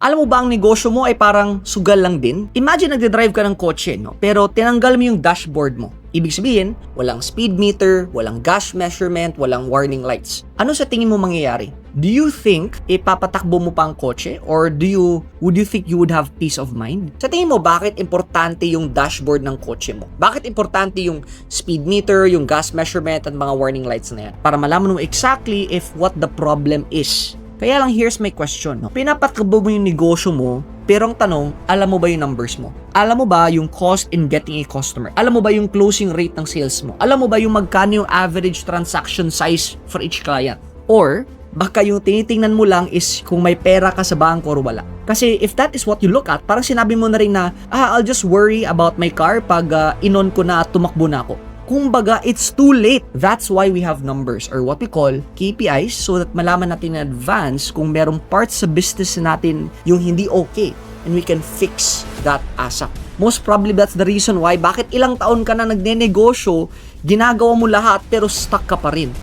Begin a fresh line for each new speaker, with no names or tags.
Alam mo ba ang negosyo mo ay parang sugal lang din? Imagine nagde-drive ka ng kotse, no? Pero tinanggal mo yung dashboard mo. Ibig sabihin, walang speed meter, walang gas measurement, walang warning lights. Ano sa tingin mo mangyayari? Do you think ipapatakbo mo pa ang kotse? Or would you think you would have peace of mind? Sa tingin mo, bakit importante yung dashboard ng kotse mo? Bakit importante yung speed meter, yung gas measurement, at mga warning lights na yan? Para malaman mo exactly if what the problem is. Kaya lang, here's my question, no? Pinapatakbo mo yung negosyo mo, pero ang tanong, alam mo ba yung numbers mo? Alam mo ba yung cost in getting a customer? Alam mo ba yung closing rate ng sales mo? Alam mo ba yung magkano yung average transaction size for each client? Or, baka yung tinitingnan mo lang is kung may pera ka sa bangko or wala. Kasi if that is what you look at, parang sinabi mo na rin na, I'll just worry about my car pag inon ko na at tumakbo na ako. Kumbaga, it's too late. That's why we have numbers or what we call KPIs so that malaman natin in advance kung merong parts sa business natin yung hindi okay and we can fix that ASAP. Most probably that's the reason why bakit ilang taon ka na nagnenegosyo, ginagawa mo lahat pero stuck ka pa rin.